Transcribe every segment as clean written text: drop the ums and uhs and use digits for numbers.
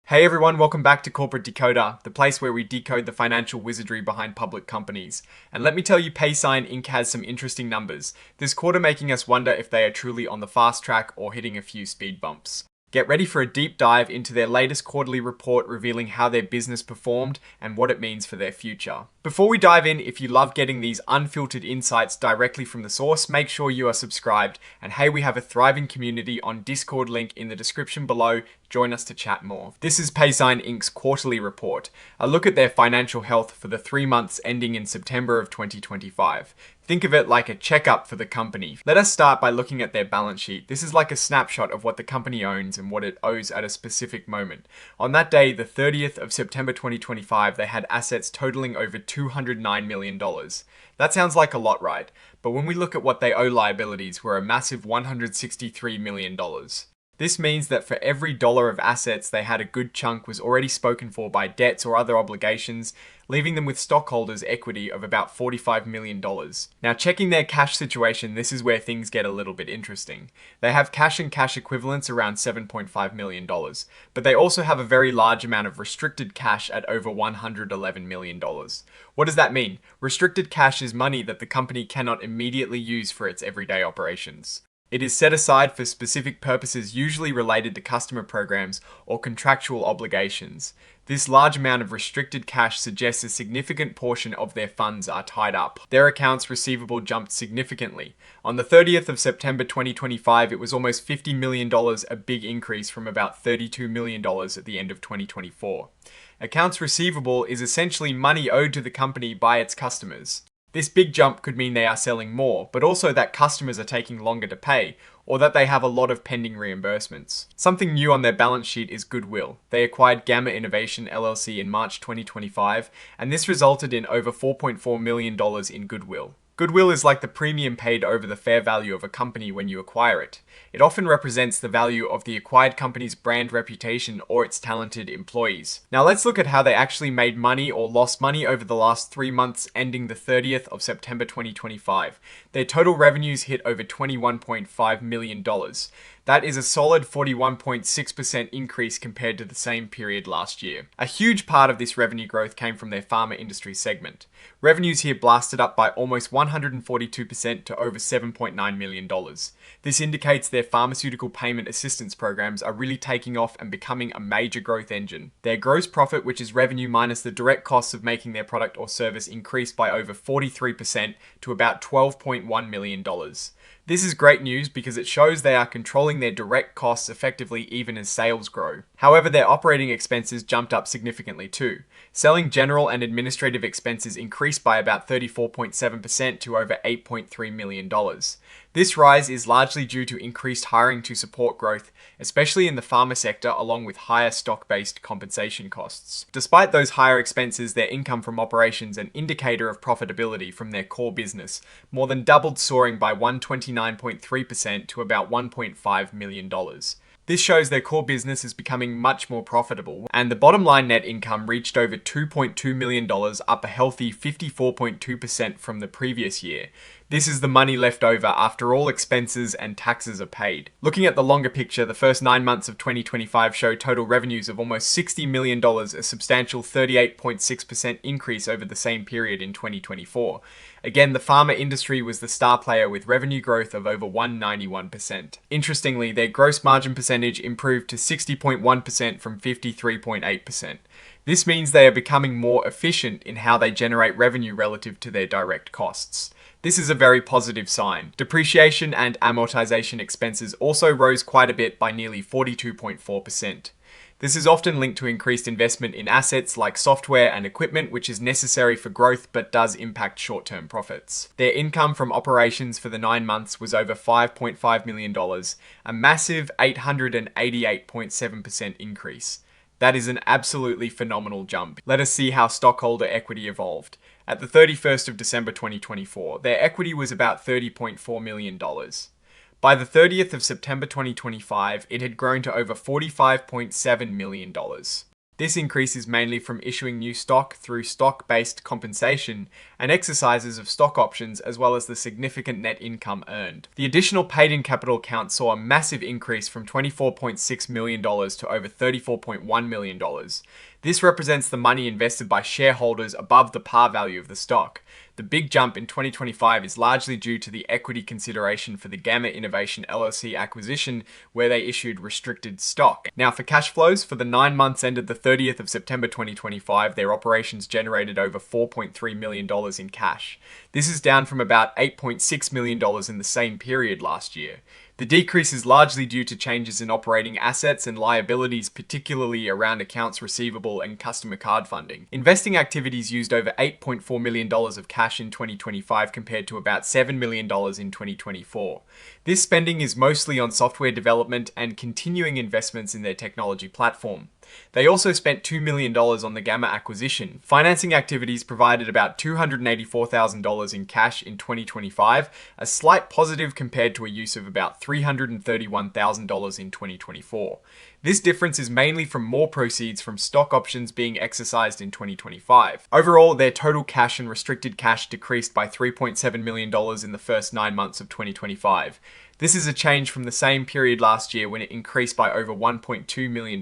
Hey everyone, welcome back to Corporate Decoder, the place where we decode the financial wizardry behind public companies. And let me tell you, Paysign Inc. has some interesting numbers, this quarter making us wonder if they are truly on the fast track or hitting a few speed bumps. Get ready for a deep dive into their latest quarterly report revealing how their business performed and what it means for their future. Before we dive in, if you love getting these unfiltered insights directly from the source, make sure you are subscribed. And hey, we have a thriving community on Discord, link in the description below. Join us to chat more. This is Paysign Inc.'s quarterly report, a look at their financial health for the 3 months ending in September of 2025. Think of it like a checkup for the company. Let us start by looking at their balance sheet. This is like a snapshot of what the company owns and what it owes at a specific moment. On that day, the 30th of September 2025, they had assets totaling over $209 million. That sounds like a lot, right? But when we look at what they owe, liabilities were a massive $163 million. This means that for every dollar of assets, they had a good chunk was already spoken for by debts or other obligations, leaving them with stockholders' equity of about $45 million. Now, checking their cash situation, this is where things get a little bit interesting. They have cash and cash equivalents around $7.5 million, but they also have a very large amount of restricted cash at over $111 million. What does that mean? Restricted cash is money that the company cannot immediately use for its everyday operations. It is set aside for specific purposes usually related to customer programs or contractual obligations. This large amount of restricted cash suggests a significant portion of their funds are tied up. Their accounts receivable jumped significantly. On the 30th of September 2025, it was almost $50 million, a big increase from about $32 million at the end of 2024. Accounts receivable is essentially money owed to the company by its customers. This big jump could mean they are selling more, but also that customers are taking longer to pay, or that they have a lot of pending reimbursements. Something new on their balance sheet is goodwill. They acquired Gamma Innovation LLC in March 2025, and this resulted in over $4.4 million in goodwill. Goodwill is like the premium paid over the fair value of a company when you acquire it. It often represents the value of the acquired company's brand reputation or its talented employees. Now let's look at how they actually made money or lost money over the last 3 months ending the 30th of September 2025. Their total revenues hit over $21.5 million. That is a solid 41.6% increase compared to the same period last year. A huge part of this revenue growth came from their pharma industry segment. Revenues here blasted up by almost 142% to over $7.9 million. This indicates their pharmaceutical payment assistance programs are really taking off and becoming a major growth engine. Their gross profit, which is revenue minus the direct costs of making their product or service, increased by over 43% to about $12.1 million. This is great news because it shows they are controlling their direct costs effectively even as sales grow. However, their operating expenses jumped up significantly too. Selling, general and administrative expenses increased by about 34.7% to over $8.3 million. This rise is largely due to increased hiring to support growth, especially in the pharma sector, along with higher stock-based compensation costs. Despite those higher expenses, their income from operations, an indicator of profitability from their core business, more than doubled, soaring by 129.3% to about $1.5 million. This shows their core business is becoming much more profitable, and the bottom line net income reached over $2.2 million, up a healthy 54.2% from the previous year. This is the money left over after all expenses and taxes are paid. Looking at the longer picture, the first 9 months of 2025 show total revenues of almost $60 million, a substantial 38.6% increase over the same period in 2024. Again, the pharma industry was the star player with revenue growth of over 191%. Interestingly, their gross margin percentage improved to 60.1% from 53.8%. This means they are becoming more efficient in how they generate revenue relative to their direct costs. This is a very positive sign. Depreciation and amortization expenses also rose quite a bit by nearly 42.4%. This is often linked to increased investment in assets like software and equipment, which is necessary for growth but does impact short-term profits. Their income from operations for the 9 months was over $5.5 million, a massive 888.7% increase. That is an absolutely phenomenal jump. Let us see how stockholder equity evolved. At the 31st of December 2024, their equity was about $30.4 million. By the 30th of September 2025, it had grown to over $45.7 million. This increase is mainly from issuing new stock through stock-based compensation and exercises of stock options, as well as the significant net income earned. The additional paid-in capital account saw a massive increase from $24.6 million to over $34.1 million. This represents the money invested by shareholders above the par value of the stock. The big jump in 2025 is largely due to the equity consideration for the Gamma Innovation LLC acquisition, where they issued restricted stock. Now, for cash flows, for the 9 months ended the 30th of September 2025, their operations generated over $4.3 million in cash. This is down from about $8.6 million in the same period last year. The decrease is largely due to changes in operating assets and liabilities, particularly around accounts receivable and customer card funding. Investing activities used over $8.4 million of cash in 2025 compared to about $7 million in 2024. This spending is mostly on software development and continuing investments in their technology platform. They also spent $2 million on the Gamma acquisition. Financing activities provided about $284,000 in cash in 2025, a slight positive compared to a use of about $331,000 in 2024. This difference is mainly from more proceeds from stock options being exercised in 2025. Overall, their total cash and restricted cash decreased by $3.7 million in the first 9 months of 2025. This is a change from the same period last year when it increased by over $1.2 million.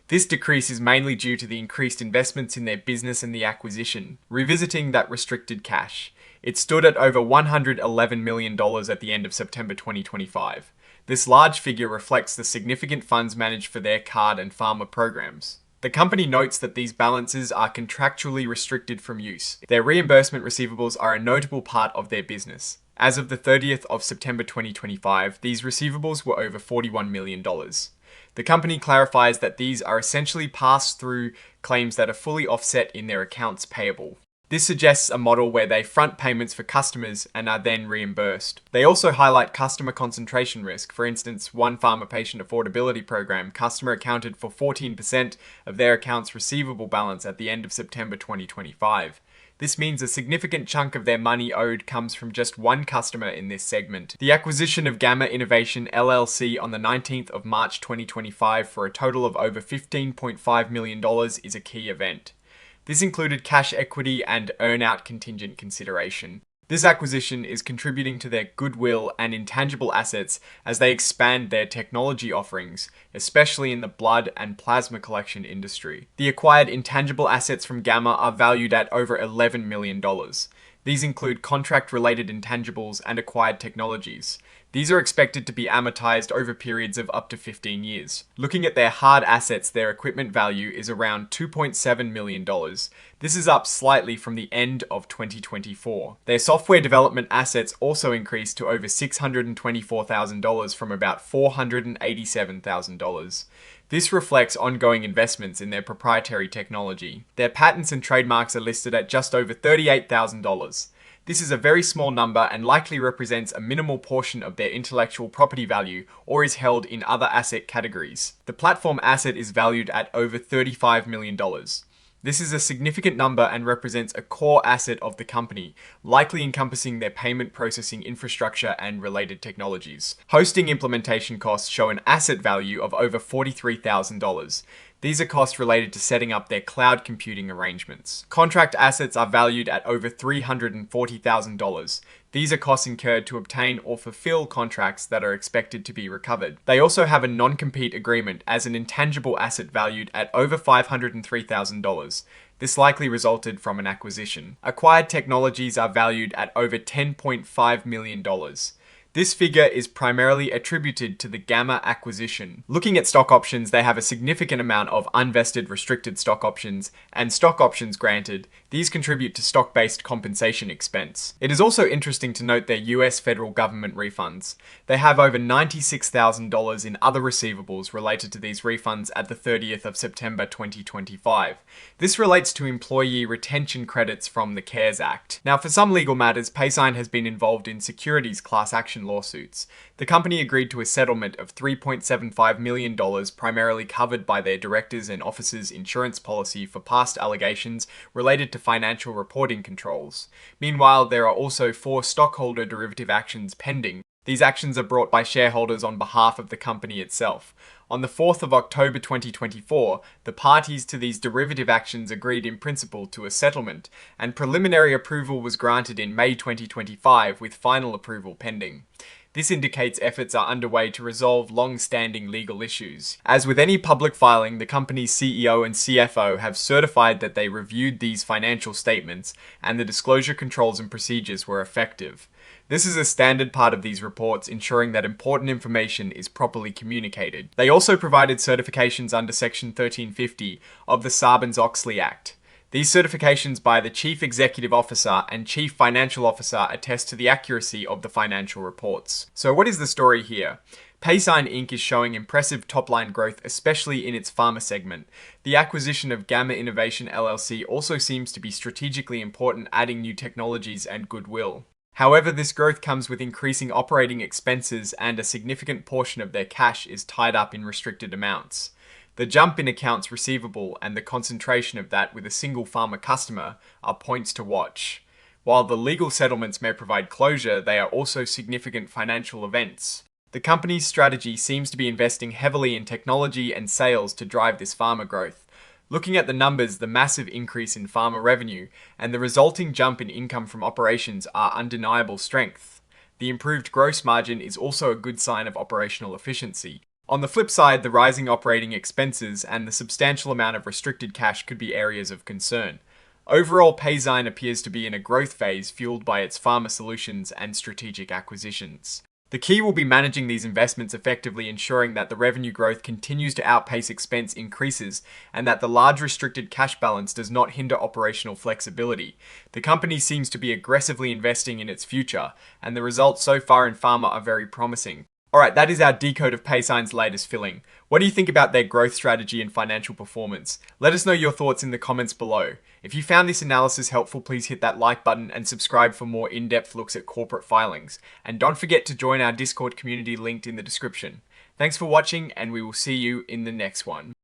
This decrease is mainly due to the increased investments in their business and the acquisition. Revisiting that restricted cash, it stood at over $111 million at the end of September 2025. This large figure reflects the significant funds managed for their card and pharma programs. The company notes that these balances are contractually restricted from use. Their reimbursement receivables are a notable part of their business. As of the 30th of September 2025, these receivables were over $41 million. The company clarifies that these are essentially pass-through claims that are fully offset in their accounts payable. This suggests a model where they front payments for customers and are then reimbursed. They also highlight customer concentration risk. For instance, one pharma patient affordability program customer accounted for 14% of their accounts receivable balance at the end of September 2025. This means a significant chunk of their money owed comes from just one customer in this segment. The acquisition of Gamma Innovation LLC on the 19th of March 2025 for a total of over $15.5 million is a key event. This included cash equity and earn-out contingent consideration. This acquisition is contributing to their goodwill and intangible assets as they expand their technology offerings, especially in the blood and plasma collection industry. The acquired intangible assets from Gamma are valued at over $11 million. These include contract-related intangibles and acquired technologies. These are expected to be amortized over periods of up to 15 years. Looking at their hard assets, their equipment value is around $2.7 million. This is up slightly from the end of 2024. Their software development assets also increased to over $624,000 from about $487,000. This reflects ongoing investments in their proprietary technology. Their patents and trademarks are listed at just over $38,000. This is a very small number and likely represents a minimal portion of their intellectual property value or is held in other asset categories. The platform asset is valued at over $35 million. This is a significant number and represents a core asset of the company, likely encompassing their payment processing infrastructure and related technologies. Hosting implementation costs show an asset value of over $43,000. These are costs related to setting up their cloud computing arrangements. Contract assets are valued at over $340,000. These are costs incurred to obtain or fulfill contracts that are expected to be recovered. They also have a non-compete agreement as an intangible asset valued at over $503,000. This likely resulted from an acquisition. Acquired technologies are valued at over $10.5 million. This figure is primarily attributed to the Gamma acquisition. Looking at stock options, they have a significant amount of unvested restricted stock options and stock options granted. These contribute to stock-based compensation expense. It is also interesting to note their US federal government refunds. They have over $96,000 in other receivables related to these refunds at the 30th of September 2025. This relates to employee retention credits from the CARES Act. Now, for some legal matters, Paysign has been involved in securities class action lawsuits. The company agreed to a settlement of $3.75 million, primarily covered by their directors and officers' insurance policy for past allegations related to financial reporting controls. Meanwhile, there are also 4 stockholder derivative actions pending. These actions are brought by shareholders on behalf of the company itself. On the 4th of October 2024, the parties to these derivative actions agreed in principle to a settlement, and preliminary approval was granted in May 2025 with final approval pending. This indicates efforts are underway to resolve long-standing legal issues. As with any public filing, the company's CEO and CFO have certified that they reviewed these financial statements and the disclosure controls and procedures were effective. This is a standard part of these reports, ensuring that important information is properly communicated. They also provided certifications under Section 1350 of the Sarbanes-Oxley Act. These certifications by the Chief Executive Officer and Chief Financial Officer attest to the accuracy of the financial reports. So what is the story here? Paysign Inc. is showing impressive top-line growth, especially in its pharma segment. The acquisition of Gamma Innovation LLC also seems to be strategically important, adding new technologies and goodwill. However, this growth comes with increasing operating expenses, and a significant portion of their cash is tied up in restricted amounts. The jump in accounts receivable and the concentration of that with a single pharma customer are points to watch. While the legal settlements may provide closure, they are also significant financial events. The company's strategy seems to be investing heavily in technology and sales to drive this pharma growth. Looking at the numbers, the massive increase in pharma revenue and the resulting jump in income from operations are undeniable strength. The improved gross margin is also a good sign of operational efficiency. On the flip side, the rising operating expenses and the substantial amount of restricted cash could be areas of concern. Overall, Paysign appears to be in a growth phase fueled by its pharma solutions and strategic acquisitions. The key will be managing these investments effectively, ensuring that the revenue growth continues to outpace expense increases and that the large restricted cash balance does not hinder operational flexibility. The company seems to be aggressively investing in its future, and the results so far in pharma are very promising. Alright, that is our decode of Paysign's latest filling. What do you think about their growth strategy and financial performance? Let us know your thoughts in the comments below. If you found this analysis helpful, please hit that like button and subscribe for more in-depth looks at corporate filings. And don't forget to join our Discord community linked in the description. Thanks for watching, and we will see you in the next one.